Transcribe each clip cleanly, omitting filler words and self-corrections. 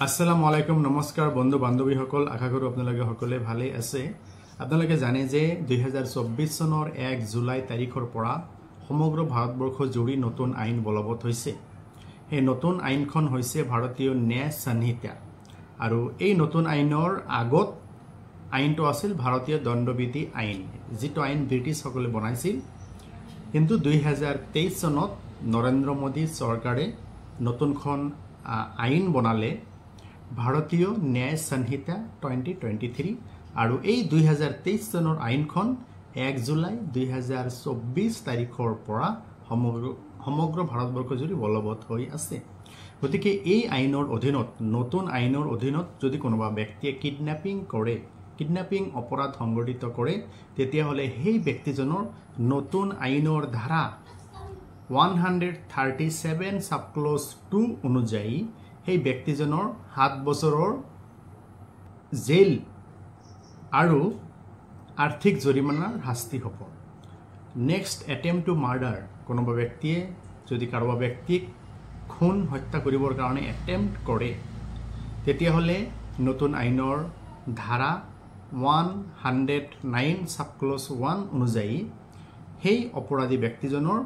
আসসালামু আলাইকুম নমস্কাৰ বন্ধু বান্ধৱীসকল আশা কৰোঁ আপোনালোকে সকলোৱে ভালে আছে আপোনালোকে জানে যে 2024 চনৰ 1 জুলাই তাৰিখৰ পৰা সমগ্ৰ ভাৰতবৰ্ষ জুৰি নতুন আইন বলবৎ হৈছে এই নতুন আইনখন হৈছে ভাৰতীয় ন্যায় সংহিতা আৰু এই নতুন আইনৰ আগত আইনটো আছিল ভাৰতীয় দণ্ডবিধি আইন যেটো আইন ব্ৰিটিছ সকলে বনাইছিল কিন্তু 2023 চনত নৰেন্দ্ৰ মোদী চৰকাৰে নতুনখন আইন বনালে ভাৰতীয় ন্যায় সংহিতা 2023 আৰু এই 2023 চনৰ আইনখন 1 জুলাই 2024 তাৰিখৰ পৰা সমগ্ৰ ভাৰতবৰ্ষ জুৰি বলবৎ হৈ আছে গতিকে এই আইনৰ অধীনত নতুন আইনৰ অধীনত যদি কোনোবা ব্যক্তিয়ে কিডন্যাপিং অপৰাধ সংঘটিত কৰে তেতিয়া হলে সেই ব্যক্তিজনৰ নতুন আইনৰ ধাৰা 137 সাব ক্লজ 2 অনুযায়ী সেই ব্যক্তিজনৰ 7 বছৰৰ জেল আৰু আৰ্থিক জৰিমনাৰ শাস্তি হ'ব নেক্সট অ্যাটেম্প্ট টু মাৰ্ডাৰ কোনোবা ব্যক্তিয়ে যদি কাৰোবা ব্যক্তিক খুন হত্যা কৰিবৰ কাৰণে অ্যাটেম্প্ট কৰে তেতিয়া হলে নতুন আইনৰ ধাৰা 109 সাব ক্লজ 1 অনুযায়ী সেই অপৰাধী ব্যক্তিজনৰ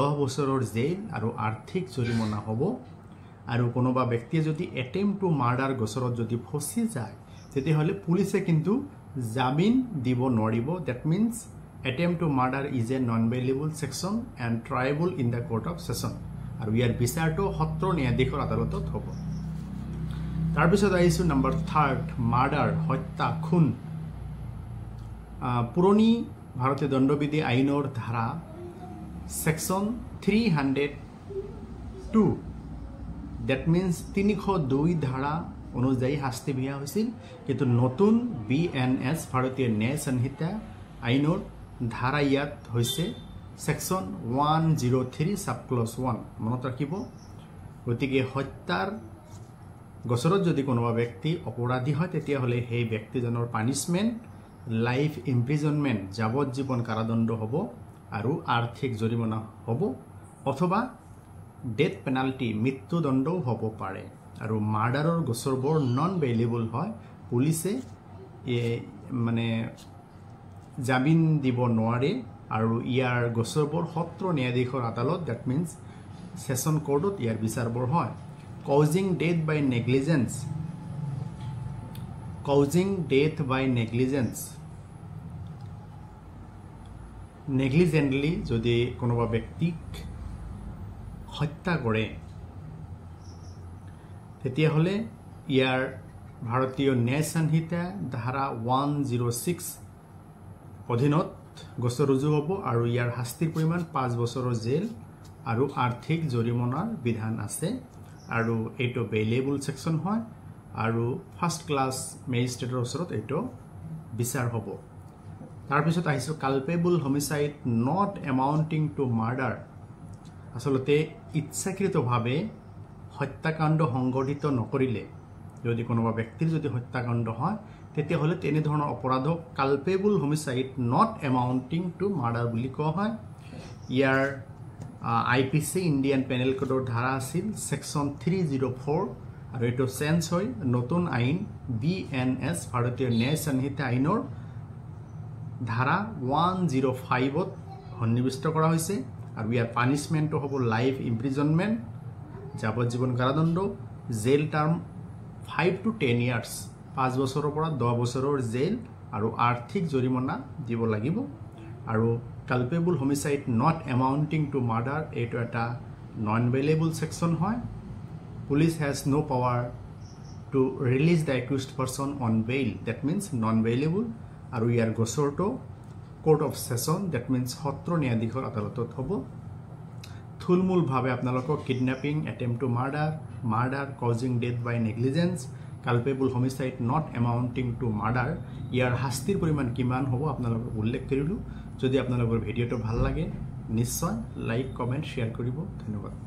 10 বছৰৰ জেল আৰু আৰ্থিক জৰিমনা হ'ব আৰু কোনোবা ব্যক্তিয়ে যদি অ্যাটেম্প্ট টু মাৰ্ডাৰ গোচৰত যদি ফসি যায় তেতিয়া হলে পুলিশে কিন্তু জামিন দিব নোৱাৰিব that means attempt to murder is a non bailable section and tribal in the court of session আৰু ইয়াৰ বিচাৰটো সত্ৰ ন্যায়াধীশৰ আদালতত হ'ব তাৰ পিছত আহিছো নম্বৰ 3 মাৰ্ডাৰ হত্যা খুন পুৰণি ভাৰতীয় দণ্ডবিধি আইনৰ ধাৰা সেকশন 302 that means 302 ধাৰা অনুযায়ী শাস্তি বিহা হৈছিল কিন্তু নতুন বিএনএস ভাৰতীয় ন্যায় সংহিতা আইনৰ ধাৰা ইয়াত হৈছে সেকশন 103 সাব ক্লজ 1 মনত ৰাখিব গতিকে হত্যাৰ গোচৰত যদি কোনোবা ব্যক্তি অপৰাধী হয় তেতিয়া হলে সেই ব্যক্তিজনৰ পানিশমেন্ট লাইফ ইমপ্ৰিজনমেন্ট যাৱজ্জীৱন কাৰাদণ্ড হ'ব আৰু আৰ্থিক জৰিমনা হ'ব অথবা ডেথ পেনাল্টি মৃত্যুদণ্ডও হ'ব পাৰে আৰু মাৰ্ডাৰৰ গোচৰবোৰ নন বেইলেবল হয় পুলিশে মানে জামিন দিব নোৱাৰে আৰু ইয়াৰ গোচৰবোৰ সত্ৰ ন্যায়াধীশৰ আদালত দ্যাট মিন্স সেশন কোৰ্টত ইয়াৰ বিচাৰবোৰ হয় causing death by negligence negligently যদি কোনোবা ব্যক্তিক হত্যা কৰে তেতিয়া হলে ইয়াৰ ভাৰতীয় ন্যায় সংহিতা ধাৰা 106 অধীনত গোচৰ ৰুজু হ'ব আৰু ইয়াৰ শাস্তিৰ পৰিমাণ 5 বছৰৰ জেল আৰু আৰ্থিক জৰিমনাৰ বিধান আছে আৰু এটো বেইলেবল সেকশন হয় আৰু ফাৰ্স্ট ক্লাস মেজিস্ট্ৰেটৰ ওচৰত এটো বিচাৰ হ'ব তাৰ পিছত আহিছো culpable homicide not amounting to murder আসলতে ইচ্ছাকৃতভাৱে হত্যাকাণ্ড সংঘটিত নকৰিলে যদি কোনোবা ব্যক্তিৰ যদি হত্যাকাণ্ড হয় তেতিয়া হলে তেনে ধৰণৰ অপৰাধক culpable homicide not amounting to murder বুলি কোৱা হয় ইয়াৰ আইপিসি ইন্ডিয়ান পেনেল কোডৰ ধাৰা আছিল সেকশন 304 আৰু এটো চেঞ্জ হয় নতুন আইন বিএনএস ভাৰতীয় ন্যায় সংহিতা আইনৰ ধাৰা 105 ত সন্নিবিষ্ট কৰা হৈছে আৰু ইয়াৰ পানিশমেন্টটো হ'ব লাইফ ইমপ্ৰিজনমেন্ট যাৱজ্জীৱন কাৰাদণ্ড জেল টাৰ্ম 5 to 10 ইয়াৰ্স 5 বছৰৰ পৰা 10 বছৰৰ জেল আৰু আৰ্থিক জৰিমনা দিব লাগিব আৰু culpable homicide not amounting to murder এটো এটা নন বেইলেবল সেকশন হয় police has no power to release the accused person on bail that means non bailable আৰু ইয়াৰ গোচৰটো court of session that means সত্ৰ ন্যায়াধীশৰ আদালতত হ'ব থুলমূল ভাৱে আপোনালোকক kidnapping attempt to murder causing death by negligence culpable homicide not amounting to murder ইয়াৰ শাস্তিৰ পৰিমাণ কিমান হ'ব আপোনালোকক উল্লেখ কৰিলো যদি আপোনালোকৰ ভিডিওটো ভাল লাগে নিশ্চয় লাইক কমেন্ট শেয়াৰ কৰিব ধন্যবাদ